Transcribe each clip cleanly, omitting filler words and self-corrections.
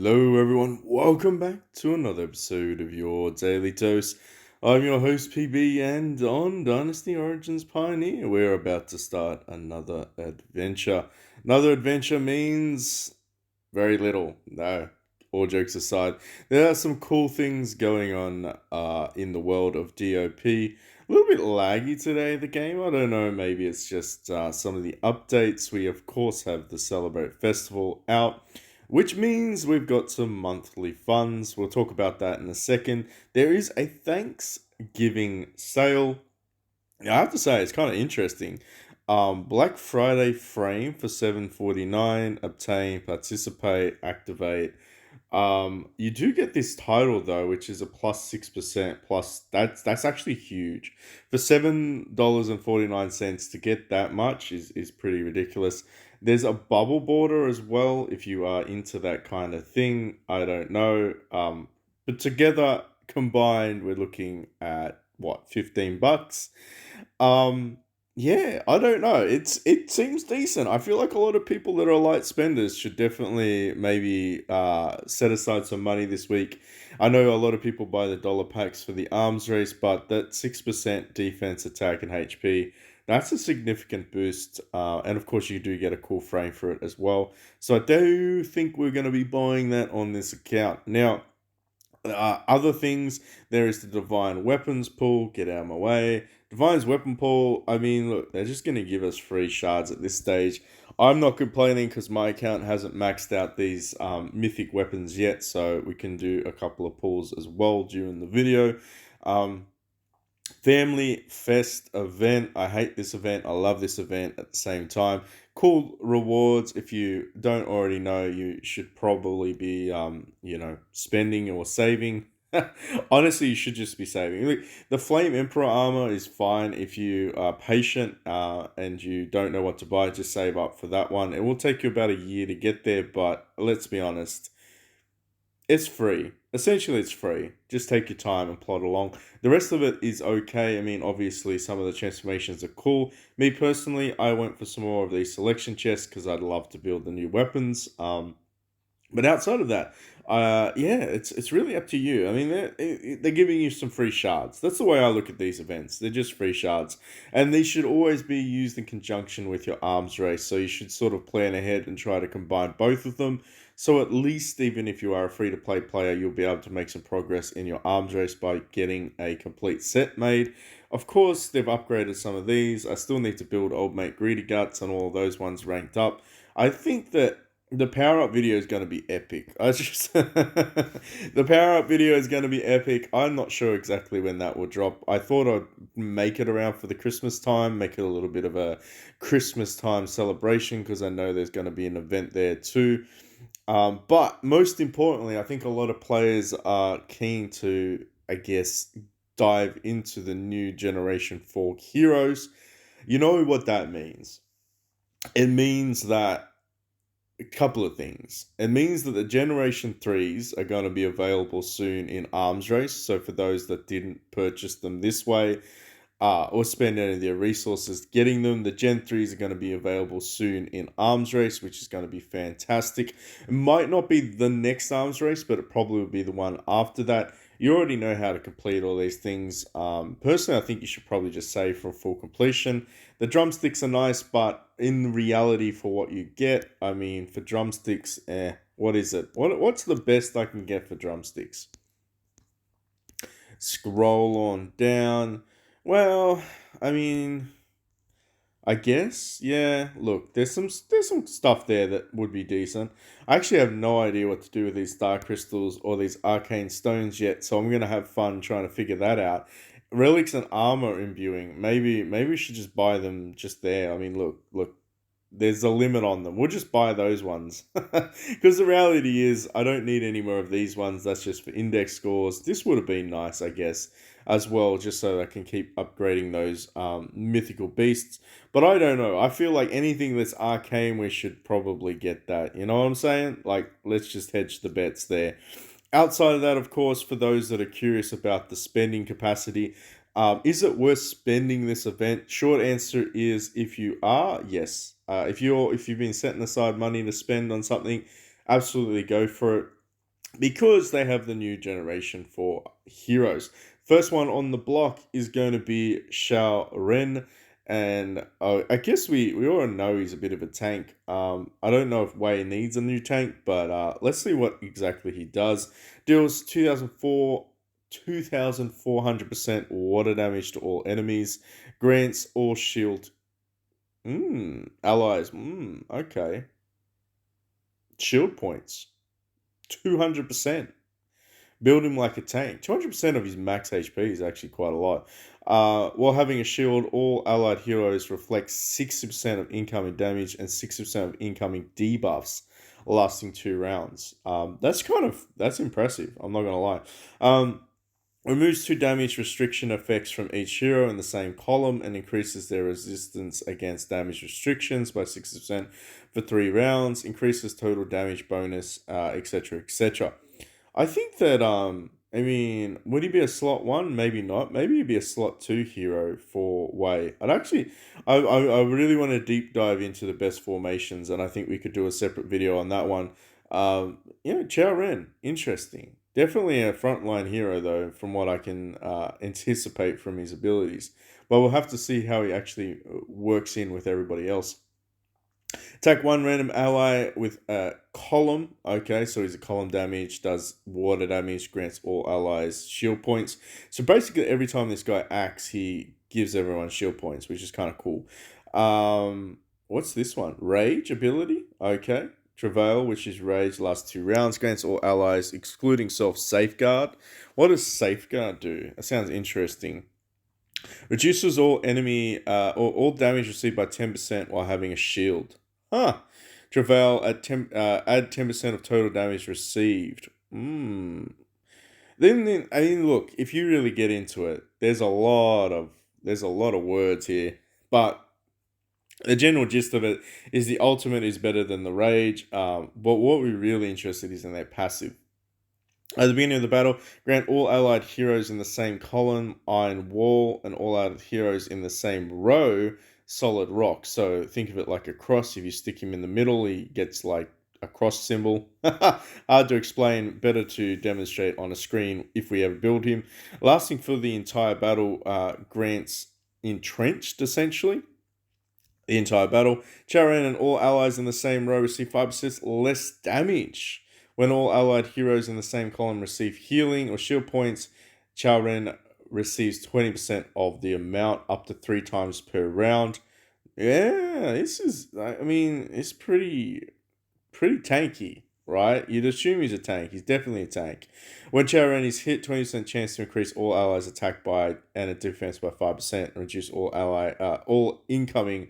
Hello, everyone. Welcome back to another episode of your Daily Dose. I'm your host, PB, and on Dynasty Origins Pioneer, we're about to start another adventure. Another adventure means very little. No, all jokes aside, there are some cool things going on in the world of DOP. A little bit laggy today, the game. I don't know, maybe it's just some of the updates. We, of course, have the Celebrate Festival out, which means we've got some monthly funds. We'll talk about that in a second. There is a Thanksgiving sale. I have to say, it's kind of interesting. Black Friday frame for 7.49. Obtain, participate, activate. You do get this title though, which is a plus 6% plus. That's actually huge. For $7.49 to get that much is pretty ridiculous. There's a bubble border as well if you are into that kind of thing. I don't know. But together combined, we're looking at what, $15. Um, yeah, I don't know. It seems decent. I feel like a lot of people that are light spenders should definitely maybe set aside some money this week. I know a lot of people buy the dollar packs for the arms race, but that 6% defense, attack, and HP, that's a significant boost. And of course, you do get a cool frame for it as well. So I do think we're going to be buying that on this account. Now, other things, there is the Divine Weapons pool. Get out of my way. Divine's Weapon pool, I mean, look, they're just going to give us free shards at this stage. I'm not complaining because my account hasn't maxed out these mythic weapons yet, so we can do a couple of pulls as well during the video. Um, Family Fest event. I hate this event. I love this event at the same time. Cool rewards. If you don't already know, you should probably be, spending or saving. Honestly, you should just be saving. Look, the Flame Emperor armor is fine if you are patient and you don't know what to buy. Just save up for that one. It will take you about a year to get there, but let's be honest, it's free. Essentially, it's free. Just take your time and plod along. The rest of it is okay. I mean, obviously, some of the transformations are cool. Me personally, I went for some more of these selection chests because I'd love to build the new weapons. But outside of that, yeah, it's really up to you. I mean, they're giving you some free shards. That's the way I look at these events. They're just free shards, and these should always be used in conjunction with your arms race. So you should sort of plan ahead and try to combine both of them. So at least, even if you are a free to play player, you'll be able to make some progress in your arms race by getting a complete set made. Of course, they've upgraded some of these. I still need to build Old Mate Greedy Guts and all of those ones ranked up. I think that the power up video is going to be epic. I just the power up video is going to be epic. I'm not sure exactly when that will drop. I thought I'd make it around for the Christmas time, make it a little bit of a Christmas time celebration because I know there's going to be an event there too. But most importantly, I think a lot of players are keen to, I guess, dive into the new Generation 4 heroes. You know what that means? It means that a couple of things. It means that the Generation 3s are going to be available soon in Arms Race. So for those that didn't purchase them this way, or spend any of their resources getting them. The Gen 3s are going to be available soon in Arms Race, which is going to be fantastic. It might not be the next Arms Race, but it probably will be the one after that. You already know how to complete all these things. Personally, I think you should probably just save for full completion. The drumsticks are nice, but in reality, for what you get, I mean, for drumsticks, what is it? What's the best I can get for drumsticks? Scroll on down. Well, I mean, I guess, yeah. Look, there's some stuff there that would be decent. I actually have no idea what to do with these dark crystals or these arcane stones yet, so I'm gonna have fun trying to figure that out. Relics and armor imbuing. Maybe we should just buy them just there. I mean, look, there's a limit on them. We'll just buy those ones. Because the reality is, I don't need any more of these ones. That's just for index scores. This would have been nice, I guess, as well, just so I can keep upgrading those mythical beasts. But I don't know. I feel like anything that's arcane, we should probably get that. You know what I'm saying? Like, let's just hedge the bets there. Outside of that, of course, for those that are curious about the spending capacity, is it worth spending this event? Short answer is, if you are, yes. If you've been setting aside money to spend on something, absolutely go for it. because they have the new generation for heroes. First one on the block is going to be Xiao Ren, and I guess we all know he's a bit of a tank. I don't know if Wei needs a new tank, but let's see what exactly he does. Deals 2,400% water damage to all enemies. Grants all shield allies. Okay. Shield points. 200%. Build him like a tank. 200% of his max HP is actually quite a lot. While having a shield, all allied heroes reflect 60% of incoming damage and 60% of incoming debuffs, lasting 2 rounds. That's impressive. I'm not gonna lie. Removes 2 damage restriction effects from each hero in the same column and increases their resistance against damage restrictions by 60% for 3 rounds. Increases total damage bonus, etc., etc. I think that I mean, would he be a slot one? Maybe not. Maybe he'd be a slot two hero for Wei. I really want to deep dive into the best formations, and I think we could do a separate video on that one. Xiao Ren, interesting. Definitely a frontline hero though, from what I can anticipate from his abilities. But we'll have to see how he actually works in with everybody else. Attack one random ally with a column. Okay, so he's a column damage, does water damage, grants all allies shield points. So basically, every time this guy acts, he gives everyone shield points, which is kind of cool. What's this one? Rage ability. Okay. Travail, which is rage, lasts 2 rounds, grants all allies, excluding self safeguard. What does safeguard do? That sounds interesting. Reduces all enemy or all damage received by 10% while having a shield. Huh. Travail add 10% of total damage received. Then I mean, look, if you really get into it, there's a lot of words here, but the general gist of it is the ultimate is better than the rage. But what we're really interested is in their passive. At the beginning of the battle, grant all allied heroes in the same column, iron wall, and all allied heroes in the same row, solid rock. So think of it like a cross. If you stick him in the middle, he gets like a cross symbol. Hard to explain, better to demonstrate on a screen if we ever build him. Lasting for the entire battle, grants entrenched essentially the entire battle. Xiao Ren and all allies in the same row receive 5% less damage. When all allied heroes in the same column receive healing or shield points, Xiao Ren receives 20% of the amount up to 3 times per round. Yeah, it's pretty tanky, right? You'd assume he's a tank. He's definitely a tank. When Xiao Ren is hit, 20% chance to increase all allies attack by and a defense by 5%, and reduce all incoming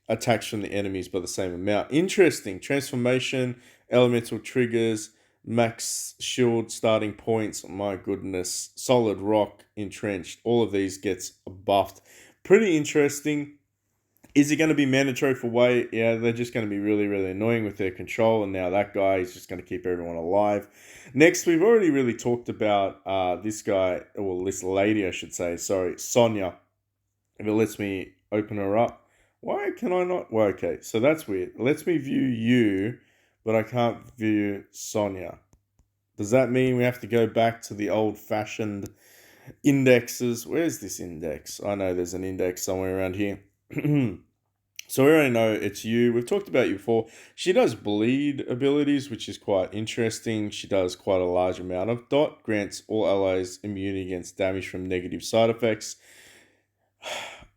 attacks from the enemies by the same amount. Interesting. Transformation, elemental triggers, max shield starting points. My goodness. Solid rock, entrenched. All of these gets buffed. Pretty interesting. Is it going to be mandatory for Wei? Yeah, they're just going to be really, really annoying with their control. And now that guy is just going to keep everyone alive. Next, we've already really talked about this guy, or this lady, I should say. Sorry, Sonya. If it lets me open her up. Why can I not? Well, okay, so that's weird. It lets me view you, but I can't view Sonya. Does that mean we have to go back to the old-fashioned indexes? Where's this index? I know there's an index somewhere around here. So we already know it's you. We've talked about you before. She does bleed abilities, which is quite interesting. She does quite a large amount of dot. Grants all allies immunity against damage from negative side effects.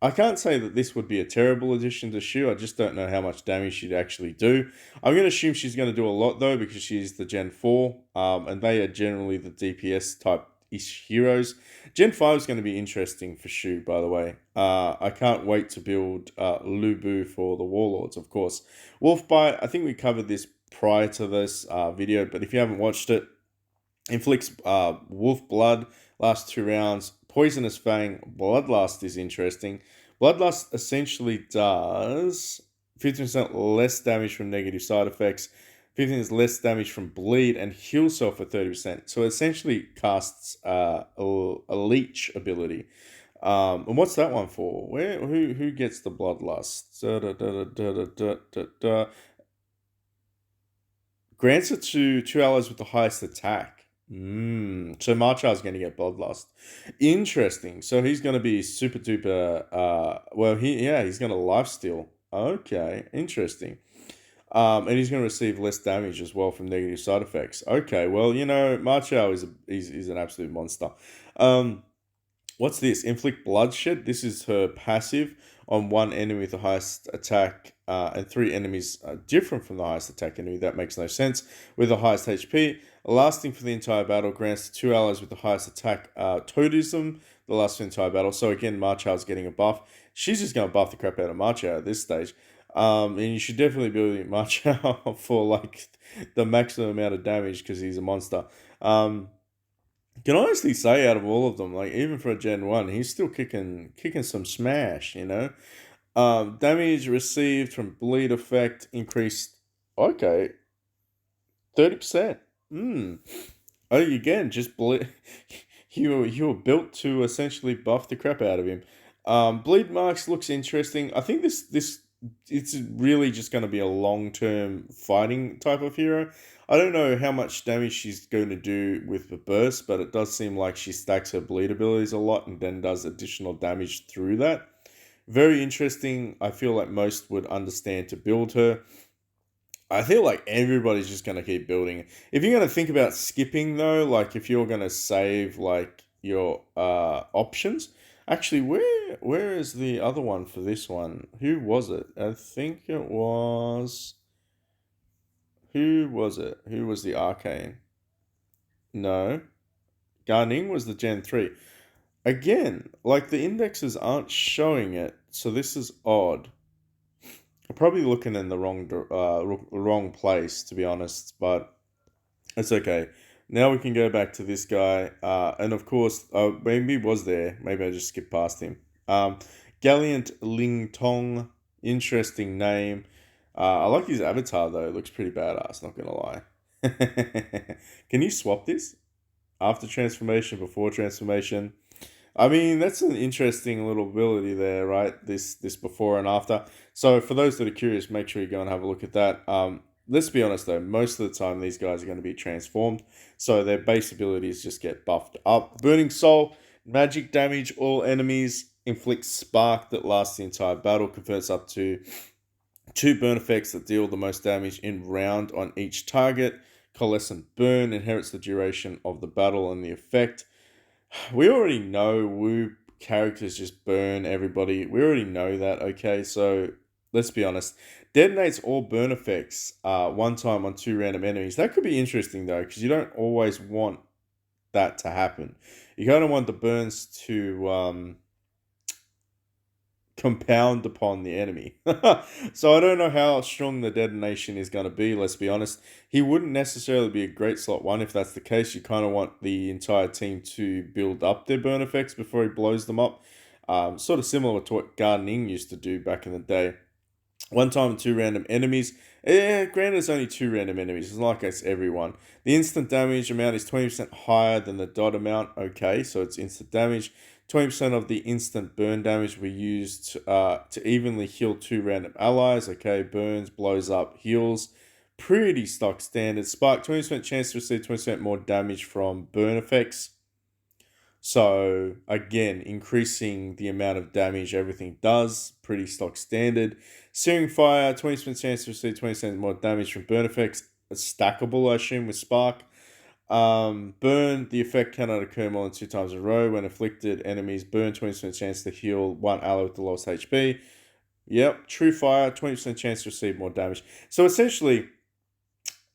I can't say that this would be a terrible addition to Shu. I just don't know how much damage she'd actually do. I'm going to assume she's going to do a lot though, because she's the Gen 4, and they are generally the DPS type ish heroes. Gen 5 is going to be interesting for Shu, by the way. I can't wait to build Lubu for the Warlords, of course. Wolfbite, I think we covered this prior to this video, but if you haven't watched it, inflicts wolf blood, lasts 2 rounds. Poisonous Fang, Bloodlust is interesting. Bloodlust essentially does 15% less damage from negative side effects, 15% less damage from bleed, and heal self for 30%. So it essentially casts a leech ability. And what's that one for? Who gets the Bloodlust? Grants it to two allies with the highest attack. So Marchar's going to get Bloodlust. Interesting. So he's going to be super duper. Well, he's going to lifesteal. Okay, interesting. And he's going to receive less damage as well from negative side effects. Okay, well, Marchal is an absolute monster. Um, What's this? Inflict bloodshed. This is her passive on one enemy with the highest attack, and three enemies different from the highest attack enemy. That makes no sense. With the highest HP, lasting for the entire battle, grants to two allies with the highest attack totemism the last for the entire battle. So again, Marchal's getting a buff. She's just going to buff the crap out of Marchal at this stage. And you should definitely build Marchal for like the maximum amount of damage because he's a monster. Can honestly say out of all of them, like even for a Gen 1, he's still kicking some smash, you know? Damage received from bleed effect increased, okay, 30%. Oh, again, just bleed. You were built to essentially buff the crap out of him. Bleed marks looks interesting. I think this it's really just going to be a long-term fighting type of hero. I don't know how much damage she's going to do with the burst, but it does seem like she stacks her bleed abilities a lot and then does additional damage through that. Very interesting. I feel like most would understand to build her. I feel like everybody's just going to keep building. If you're going to think about skipping though, like if you're going to save like your options, actually where is the other one for this one? Who was it? I think it was who was it? Who was the Arcane? No. Garning was the Gen 3. Again, like the indexes aren't showing it, so this is odd. I'm probably looking in the wrong place to be honest, but it's okay. Now we can go back to this guy, and of course, maybe he was there. Maybe I just skipped past him. Um, Gallant Ling Tong, interesting name. I like his avatar though. It looks pretty badass. Not gonna lie. Can you swap this after transformation, before transformation? I mean, that's an interesting little ability there, right? This before and after. So for those that are curious, make sure you go and have a look at that. Let's be honest though, most of the time these guys are going to be transformed, so their base abilities just get buffed up. Burning Soul, magic damage, all enemies, inflicts spark that lasts the entire battle, converts up to two burn effects that deal the most damage in round on each target. Coalescent Burn inherits the duration of the battle and the effect. We already know Woo characters just burn everybody. We already know that, okay? So let's be honest. Detonates all burn effects one time on two random enemies. That could be interesting though, because you don't always want that to happen. You kind of want the burns to compound upon the enemy. So I don't know how strong the detonation is going to be, let's be honest. He wouldn't necessarily be a great slot one. If that's the case, you kind of want the entire team to build up their burn effects before he blows them up. Sort of similar to what Gardening used to do back in the day. One time, two random enemies. Granted, it's only two random enemies. It's not like it's everyone. The instant damage amount is 20% higher than the dot amount. Okay, so it's instant damage. 20% of the instant burn damage we used to evenly heal two random allies. Okay, burns, blows up, heals. Pretty stock standard. Spark, 20% chance to receive 20% more damage from burn effects. So again, increasing the amount of damage everything does, pretty stock standard. Searing Fire, 20% chance to receive 20% more damage from burn effects. It's stackable, I assume, with Spark. Burn, the effect cannot occur more than two times in a row. When afflicted enemies burn, 20% chance to heal one ally with the lowest HP. Yep, True Fire, 20% chance to receive more damage. So essentially,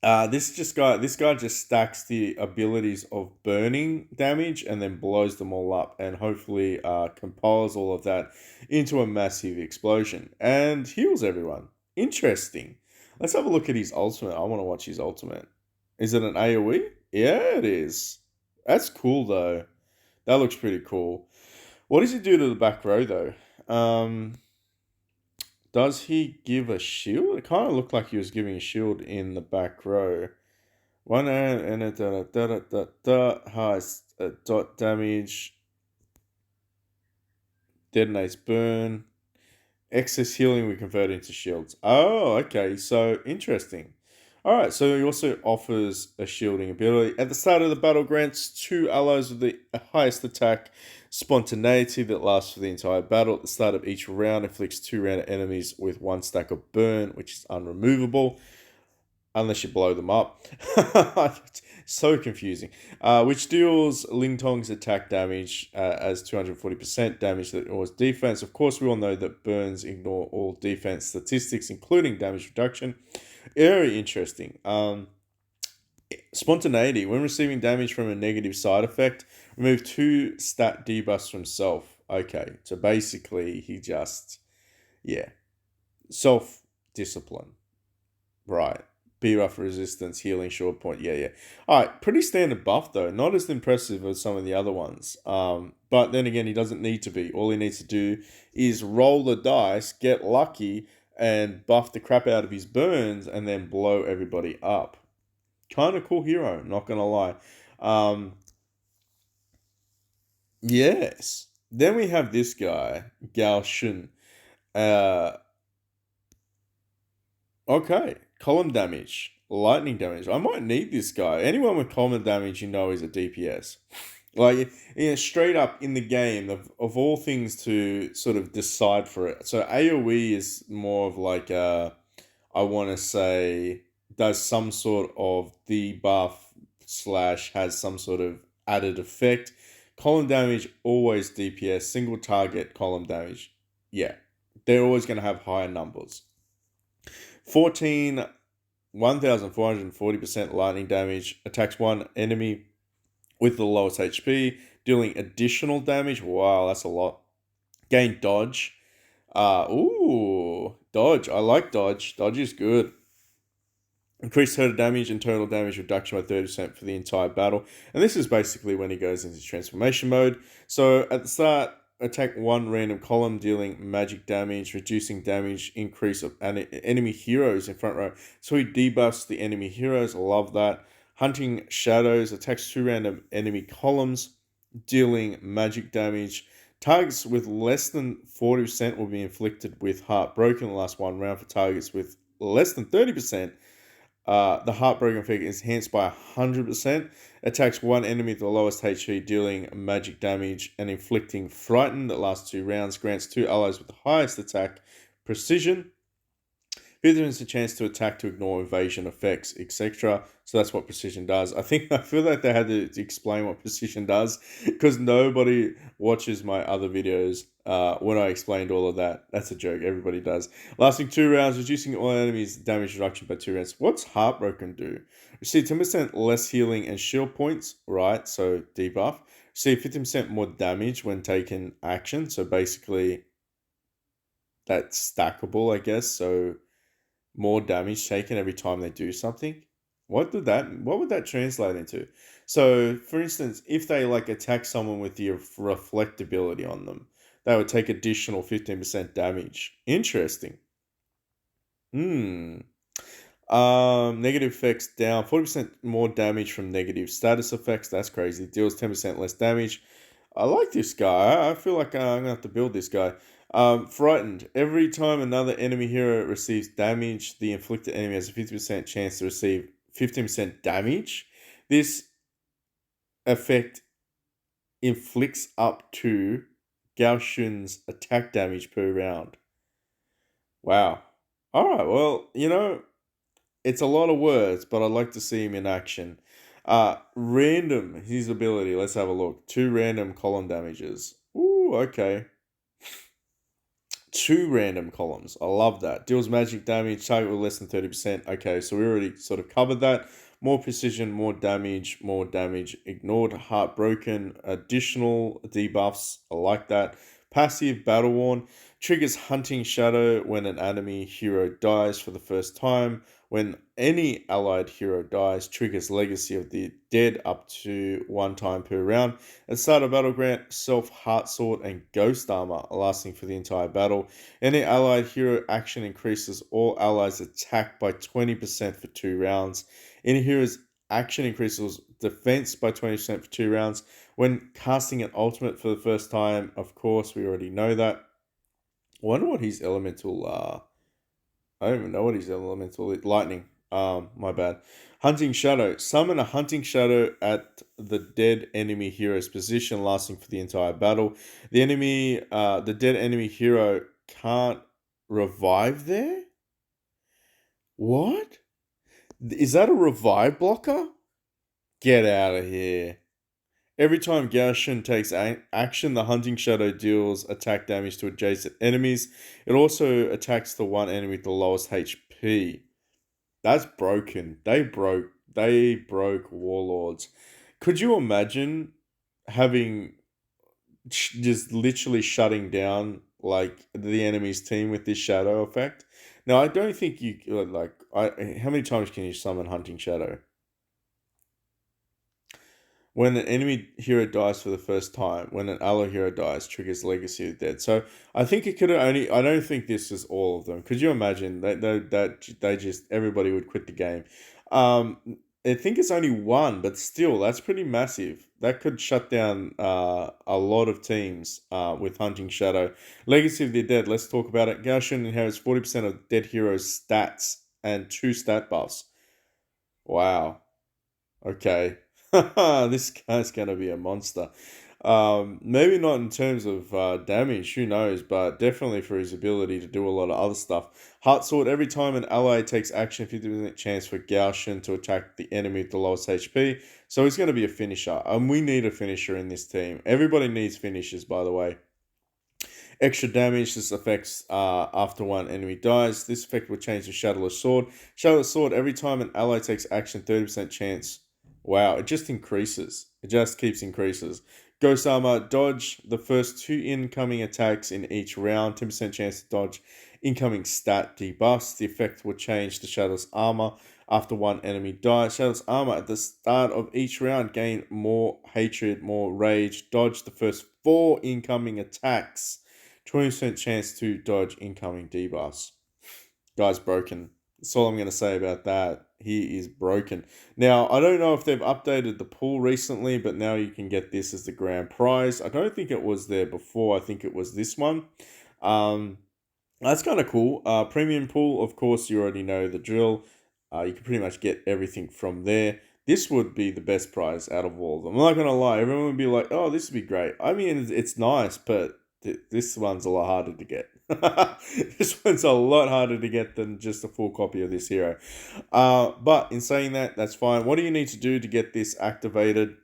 this guy just stacks the abilities of burning damage and then blows them all up and hopefully compiles all of that into a massive explosion and heals everyone. Interesting. Let's have a look at his ultimate. I want to watch his ultimate. Is it an AoE? Yeah, it is. That's cool though. That looks pretty cool. What does he do to the back row though? Does he give a shield? It kind of looked like he was giving a shield in the back row. One and a has a dot damage, detonates burn, excess healing we convert into shields. Oh, okay, so interesting. Alright, so he also offers a shielding ability. At the start of the battle, grants 2 allies with the highest attack spontaneity that lasts for the entire battle. At the start of each round, inflicts 2 random enemies with 1 stack of burn, which is unremovable unless you blow them up. So confusing. Which deals Ling Tong's attack damage as 240% damage that ignores defense. Of course, we all know that burns ignore all defense statistics, including damage reduction. Very interesting. Spontaneity. When receiving damage from a negative side effect, remove 2 stat debuffs from self. Okay, so basically he just, yeah, self discipline. Right. Buff resistance, healing, short point. Yeah, yeah. All right. Pretty standard buff, though. Not as impressive as some of the other ones. But then again, he doesn't need to be. All he needs to do is roll the dice, get lucky, and buff the crap out of his burns, and then blow everybody up. Kind of cool hero, not going to lie. Yes. Then we have this guy, Gaussian. Uh, Okay, column damage, lightning damage. I might need this guy. Anyone with column damage, you know, is a DPS. Like, straight up in the game, of all things to sort of decide for it. So AoE is more of like I want to say, does some sort of debuff slash has some sort of added effect. Column damage, always DPS, single target column damage. Yeah, they're always going to have higher numbers. 14, 1,440% lightning damage, attacks one enemy with the lowest HP, dealing additional damage. Wow, that's a lot. Gain dodge. Dodge. I like dodge. Dodge is good. Increased total damage and total damage reduction by 30% for the entire battle. And this is basically when he goes into transformation mode. So at the start, attack one random column, dealing magic damage, reducing damage, increase of enemy heroes in front row. So he debuffs the enemy heroes. I love that. Hunting shadows, attacks 2 random enemy columns, dealing magic damage. Targets with less than 40% will be inflicted with Heartbroken the last 1 round. For targets with less than 30%, the Heartbroken effect is enhanced by 100%. Attacks one enemy with the lowest HP, dealing magic damage and inflicting Frighten that lasts 2 rounds. Grants 2 allies with the highest attack precision. Gives them a chance to attack to ignore evasion effects, etc. So that's what precision does. I feel like they had to explain what precision does because nobody watches my other videos when I explained all of that. That's a joke. Everybody does. Lasting 2 rounds, reducing all enemies' damage reduction by 2 rounds. What's Heartbroken do? Receive 10% less healing and shield points, right? So debuff. Receive 50% more damage when taking action. So basically, that's stackable, I guess. So more damage taken every time they do something. What would that translate into? So, for instance, if they like attack someone with the reflectability on them, they would take additional 15% damage. Interesting. Hmm. Negative effects down 40% more damage from negative status effects. That's crazy. Deals 10% less damage. I like this guy. I feel like I'm gonna have to build this guy. Frightened. Every time another enemy hero receives damage, the inflicted enemy has a 50% chance to receive 15% damage. This effect inflicts up to Gaussian's attack damage per round. Wow. All right. Well, it's a lot of words, but I'd like to see him in action. Random, his ability. Let's have a look. 2 random column damages. Ooh, okay. 2 random columns. I love that. Deals magic damage, target with less than 30%. Okay, so we already sort of covered that. More precision, more damage. Ignored, heartbroken. Additional debuffs. I like that. Passive, battle worn. Triggers hunting shadow when an enemy hero dies for the first time. When any allied hero dies, triggers Legacy of the Dead up to 1 time per round. At start of battle, grant self Heart Sword and Ghost Armor, lasting for the entire battle. Any allied hero action increases all allies' attack by 20% for 2 rounds. Any hero's action increases defense by 20% for 2 rounds. When casting an ultimate for the first time, of course, we already know that. I wonder what his elemental I don't even know what his elemental is. Lightning. My bad. Hunting Shadow. Summon a Hunting Shadow at the dead enemy hero's position, lasting for the entire battle. The dead enemy hero can't revive there? What? Is that a revive blocker? Get out of here. Every time Gaussian takes action, the Hunting Shadow deals attack damage to adjacent enemies. It also attacks the one enemy with the lowest HP. That's broken. They broke Warlords. Could you imagine having just literally shutting down like the enemy's team with this shadow effect? Now, I don't think you like. How many times can you summon Hunting Shadow? When an enemy hero dies for the first time, when an ally hero dies, triggers Legacy of the Dead. So I think it could only. I don't think this is all of them. Could you imagine that they just everybody would quit the game? Um, I think it's only one, but still, that's pretty massive. That could shut down a lot of teams with Hunting Shadow. Legacy of the Dead. Let's talk about it. Gaussian inherits 40% of dead heroes' stats and two stat buffs. Wow. Okay. This guy's gonna be a monster. Maybe not in terms of damage, who knows, but definitely for his ability to do a lot of other stuff. Heart Sword, every time an ally takes action, 50% chance for Gaussian to attack the enemy with the lowest HP. So he's going to be a finisher. And we need a finisher in this team. Everybody needs finishers, by the way. Extra damage. This affects after one enemy dies. This effect will change to Shadowless Sword. Shadowless Sword, every time an ally takes action, 30% chance. Wow, it just increases. It just keeps increases. Ghost Armor, dodge the first two incoming attacks in each round. 10% chance to dodge incoming stat debuffs. The effect will change to Shadowless Armor after one enemy dies. Shadowless Armor at the start of each round gain more hatred, more rage. Dodge the first four incoming attacks. 20% chance to dodge incoming debuffs. Guy's broken. That's all I'm going to say about that. He is broken. Now, I don't know if they've updated the pool recently, but now you can get this as the grand prize. I don't think it was there before. I think it was this one. Um, that's kind of cool. Premium pool, of course, you already know the drill. You can pretty much get everything from there. This would be the best prize out of all of them. I'm not going to lie. Everyone would be like, oh, this would be great. I mean, it's nice, but this one's a lot harder to get. This one's a lot harder to get than just a full copy of this hero. But in saying that, that's fine. What do you need to do to get this activated?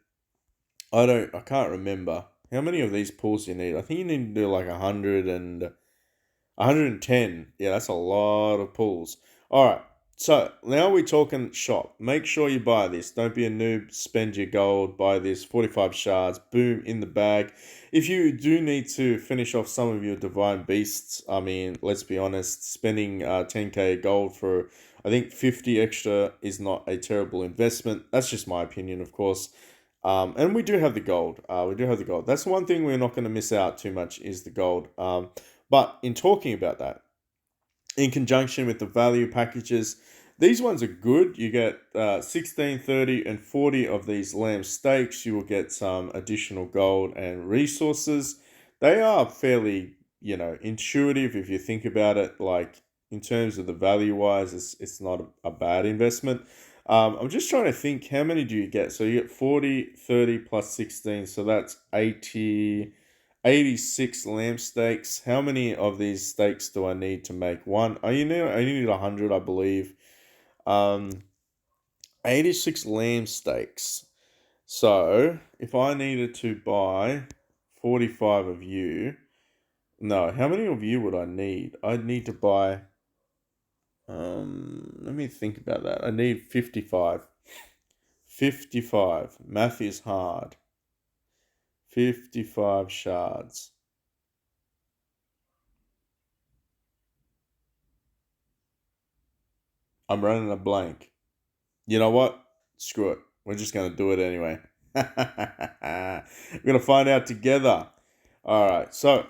I can't remember. How many of these pools do you need? I think you need to do like 110. Yeah, that's a lot of pulls. All right. So now we're talking shop. Make sure you buy this. Don't be a noob. Spend your gold. Buy this. 45 shards. Boom, in the bag. If you do need to finish off some of your divine beasts, I mean, let's be honest, spending 10k gold for, I think, 50 extra is not a terrible investment. That's just my opinion, of course. And we do have the gold. We do have the gold. That's one thing we're not going to miss out too much is the gold. But in talking about that, in conjunction with the value packages, these ones are good. You get 16, 30, and 40 of these lamb steaks. You will get some additional gold and resources. They are fairly, intuitive if you think about it. Like, in terms of the value wise, it's not a bad investment. I'm just trying to think, how many do you get? So you get 40, 30 plus 16, so that's 80. 86 lamb steaks. How many of these steaks do I need to make one? I need 100, I believe. Um, 86 lamb steaks. So, if I needed to buy 45 of you, no, how many of you would I need? I'd need to buy, let me think about that. I need 55. 55. Math is hard. 55 shards. I'm running a blank. You know what? Screw it. We're just going to do it anyway. We're going to find out together. All right. So,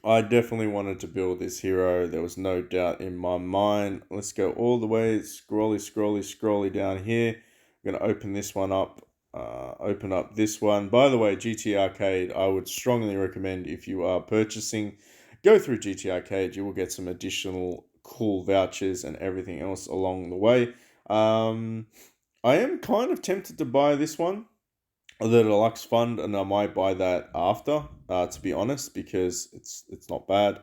I definitely wanted to build this hero. There was no doubt in my mind. Let's go all the way. Scrolly down here. I'm going to open this one up. Open up this one. By the way, GT Arcade, I would strongly recommend if you are purchasing, go through GT Arcade. You will get some additional cool vouchers and everything else along the way. I am kind of tempted to buy this one, the deluxe fund, and I might buy that after, to be honest, because it's not bad.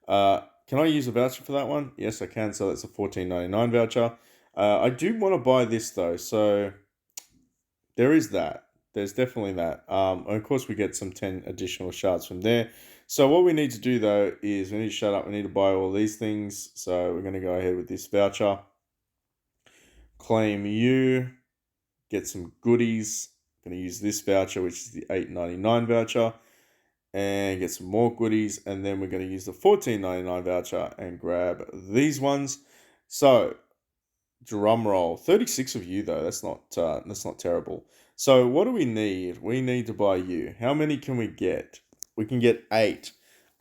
Can I use a voucher for that one? Yes, I can. So that's a 14.99 voucher. I do want to buy this though, so there is that. There's definitely that. And of course, we get some 10 additional shards from there. So what we need to do though is we need to shut up. We need to buy all these things. So we're going to go ahead with this voucher. Claim you. Get some goodies. I'm going to use this voucher, which is the 8.99 voucher, and get some more goodies. And then we're going to use the 14.99 voucher and grab these ones. So drum roll, 36 of you though. That's not terrible. So what do we need? We need to buy you. How many can we get? We can get 8.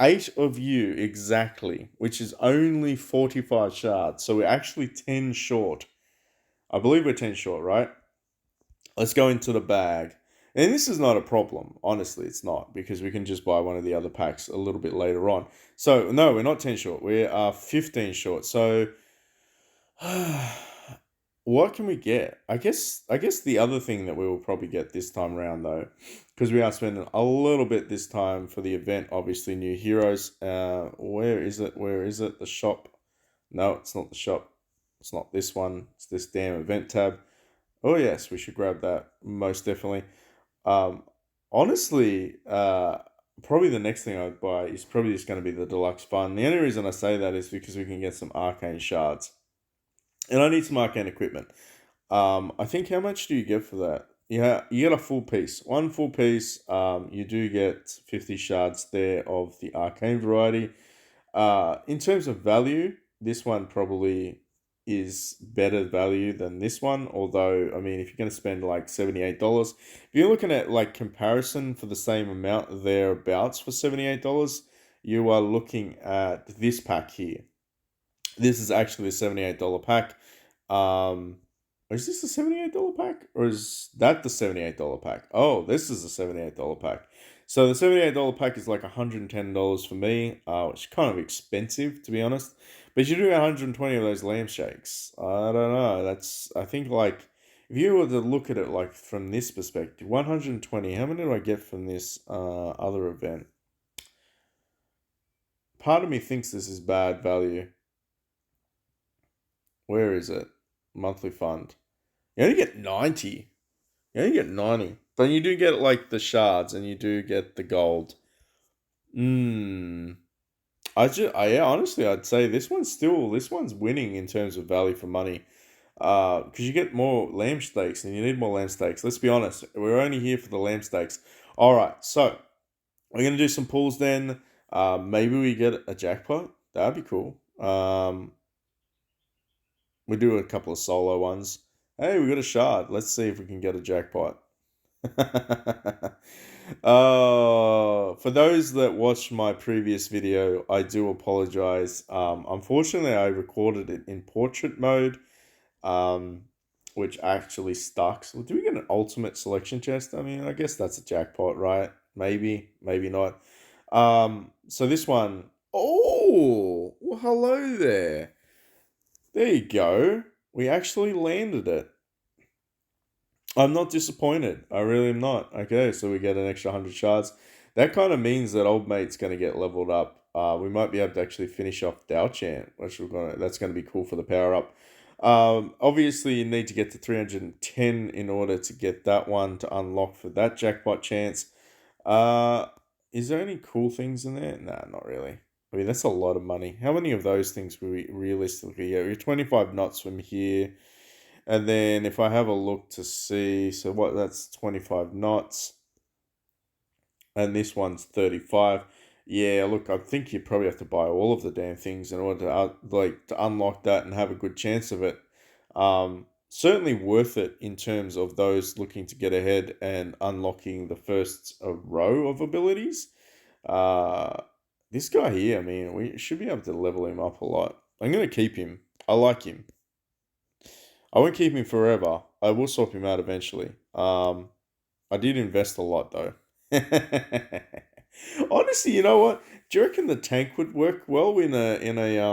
8 of you exactly, which is only 45 shards. So we're actually 10 short. I believe we're 10 short, right? Let's go into the bag. And this is not a problem. Honestly, it's not, because we can just buy one of the other packs a little bit later on. So, no, we're not 10 short. We are 15 short. So, what can we get? I guess the other thing that we will probably get this time around, though, because we are spending a little bit this time for the event, obviously, new heroes. Where is it? Where is it? The shop? No, it's not the shop. It's not this one. It's this damn event tab. Oh yes, we should grab that most definitely. Um, honestly, probably the next thing I'd buy is probably just going to be the deluxe fund. The only reason I say that is because we can get some arcane shards, and I need some arcane equipment. I think how much do you get for that? Yeah, you get a full piece, one full piece. You do get 50 shards there of the arcane variety. In terms of value, this one probably is better value than this one. Although, I mean, if you're going to spend like $78, if you're looking at like comparison for the same amount thereabouts for $78, you are looking at this pack here. This is actually a $78 pack. Um, is this a $78 pack? Or is that the $78 pack? Oh, this is a $78 pack. So the $78 pack is like $110 for me, which is kind of expensive, to be honest. But you do 120 of those lamb shakes. I don't know. I think like, if you were to look at it like from this perspective, 120, how many do I get from this other event? Part of me thinks this is bad value. Where is it? Monthly fund. You only get 90. You only get 90. But you do get like the shards and you do get the gold. Yeah, honestly, I'd say this one's winning in terms of value for money. Because you get more lamb steaks and you need more lamb steaks. Let's be honest, we're only here for the lamb steaks. All right, so we're gonna do some pulls then. Maybe we get a jackpot. That'd be cool. We do a couple of solo ones. Hey, we got a shard. Let's see if we can get a jackpot. For those that watched my previous video, I do apologize. Unfortunately, I recorded it in portrait mode, um, which actually stuck. So, do we get an ultimate selection chest? I mean, I guess that's a jackpot, right? Maybe, maybe not. So this one, oh, well, hello there. There you go. We actually landed it. I'm not disappointed. I really am not. Okay, so we get an extra 100 shards. That kind of means that old mate's going to get leveled up. We might be able to actually finish off Dao Chan, which that's going to be cool for the power up. Obviously, you need to get to 310 in order to get that one to unlock for that jackpot chance. Is there any cool things in there? Nah, not really. I mean, that's a lot of money. How many of those things will we realistically get? We're 25 knots from here. And then if I have a look to see, so that's 25 knots. And this one's 35. Yeah, look, I think you probably have to buy all of the damn things in order to unlock that and have a good chance of it. Certainly worth it in terms of those looking to get ahead and unlocking the first row of abilities. This guy here, I mean, we should be able to level him up a lot. I'm going to keep him. I like him. I won't keep him forever. I will swap him out eventually. I did invest a lot though. Honestly, you know what? Do you reckon the tank would work well in a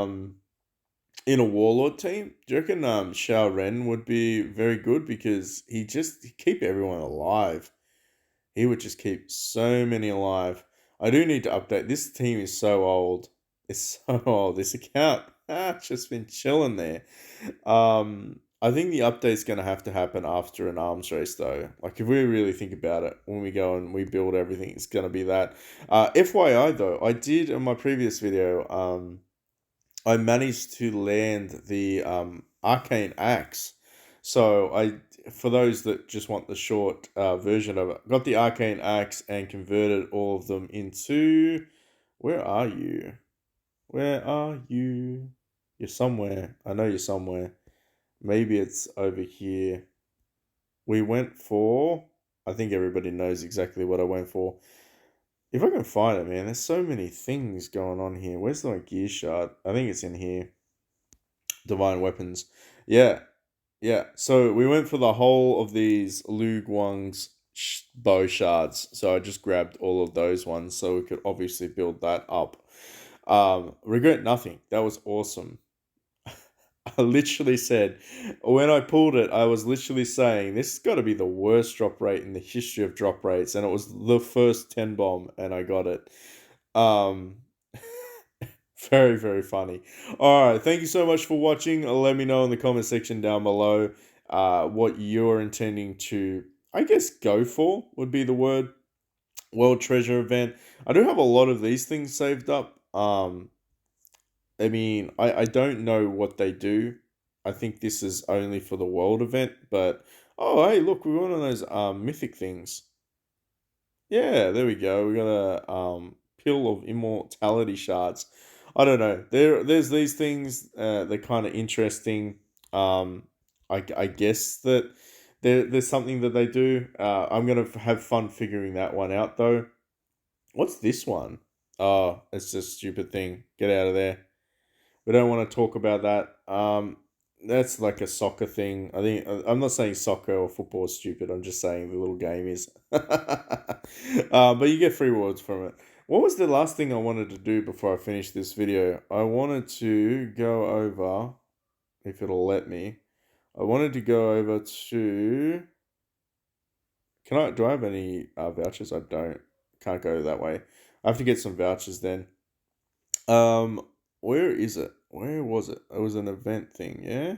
in a warlord team, do you reckon Xiao Ren would be very good because he'd keep everyone alive. He would just keep so many alive. I do need to update. This team is so old. It's so old. This account just been chilling there. I think the update's going to happen after an arms race, though. Like, if we really think about it, when we go and we build everything, it's going to be that. FYI, though, I did in my previous video, I managed to land the Arcane Axe. So for those that just want the short version of it, got the Arcane Axe and converted all of them into. Where are you? Where are you? You're somewhere. I know you're somewhere. Maybe it's over here. We went for. I think everybody knows exactly what I went for. If I can find it, man, there's so many things going on here. Where's my gear shard? I think it's in here. Divine weapons. Yeah, yeah. So we went for the whole of these Lu Guang's bow shards. So I just grabbed all of those ones so we could obviously build that up. Regret nothing. That was awesome. I literally said, when I pulled it, I was literally saying, this has got to be the worst drop rate in the history of drop rates. And it was the first 10 bomb, and I got it. Um, Very, very funny. All right. Thank you so much for watching. Let me know in the comment section down below what you're intending to, I guess, go for would be the word. World Treasure event. I do have a lot of these things saved up. I mean, I don't know what they do. I think this is only for the world event, but oh, hey, look, we got one of those mythic things. Yeah, there we go. We got a pill of immortality shards. I don't know. There's these things. They're kind of interesting. I guess that there's something that they do. I'm gonna have fun figuring that one out though. What's this one? Oh, it's a stupid thing. Get out of there. We don't want to talk about that. That's like a soccer thing. I think I'm not saying soccer or football is stupid. I'm just saying the little game is. But you get free rewards from it. What was the last thing I wanted to do before I finish this video? I wanted to go over, if it'll let me. I wanted to go over to. Do I have any vouchers? I don't. Can't go that way. I have to get some vouchers then. Where is it? Where was it? It was an event thing, yeah?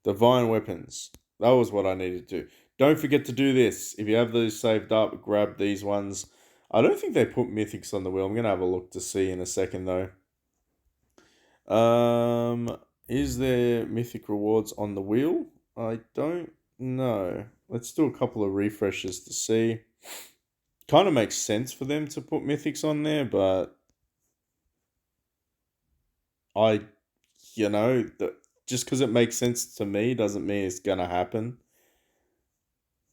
Divine weapons. That was what I needed to do. Don't forget to do this. If you have those saved up, grab these ones. I don't think they put mythics on the wheel. I'm gonna have a look to see in a second though. Is there mythic rewards on the wheel? I don't know. Let's do a couple of refreshes to see. Kind of makes sense for them to put mythics on there, but I, just because it makes sense to me doesn't mean it's gonna happen.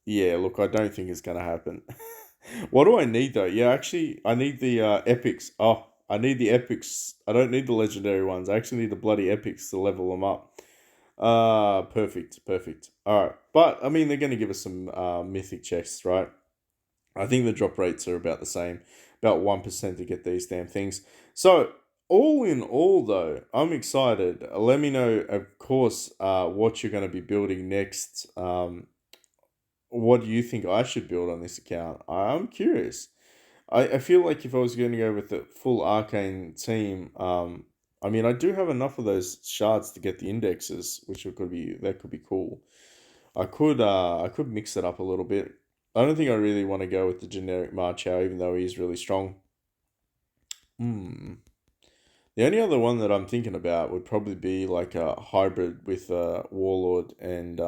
Yeah, look, I don't think it's gonna happen. What do I need though? Yeah, actually, I need the epics. Oh, I need the epics. I don't need the legendary ones. I actually need the bloody epics to level them up. Perfect, perfect. All right, but I mean, they're gonna give us some mythic chests, right? I think the drop rates are about the same, about 1% to get these damn things. So, all in all, though, I'm excited. Let me know, of course, what you're going to be building next. What do you think I should build on this account? I'm curious. I feel like if I was going to go with the full Arcane team, I mean, I do have enough of those shards to get the indexes, which could be cool. I could mix it up a little bit. I don't think I really want to go with the generic Ma Chao, even though he is really strong. Hmm. The only other one that I'm thinking about would probably be like a hybrid with Warlord and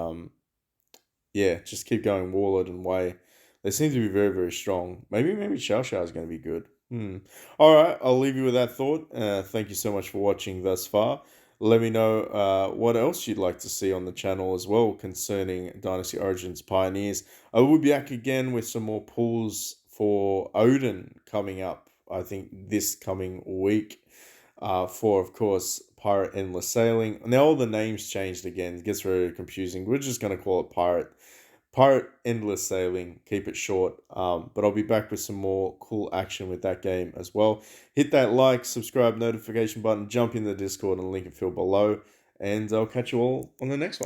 yeah, just keep going Warlord and Wei. They seem to be very, very strong. Maybe Xiao Xiao is going to be good. All right, I'll leave you with that thought. Thank you so much for watching thus far. Let me know what else you'd like to see on the channel as well concerning Dynasty Origins Pioneers. I will be back again with some more pulls for Odin coming up, I think, this coming week. For, of course, Pirate Endless Sailing. Now all the names changed again. It gets very confusing. We're just going to call it Pirate Endless Sailing, keep it short. But I'll be back with some more cool action with that game as well. Hit that like, subscribe, notification button, jump in the Discord and link it filled below. and I'll catch you all on the next one.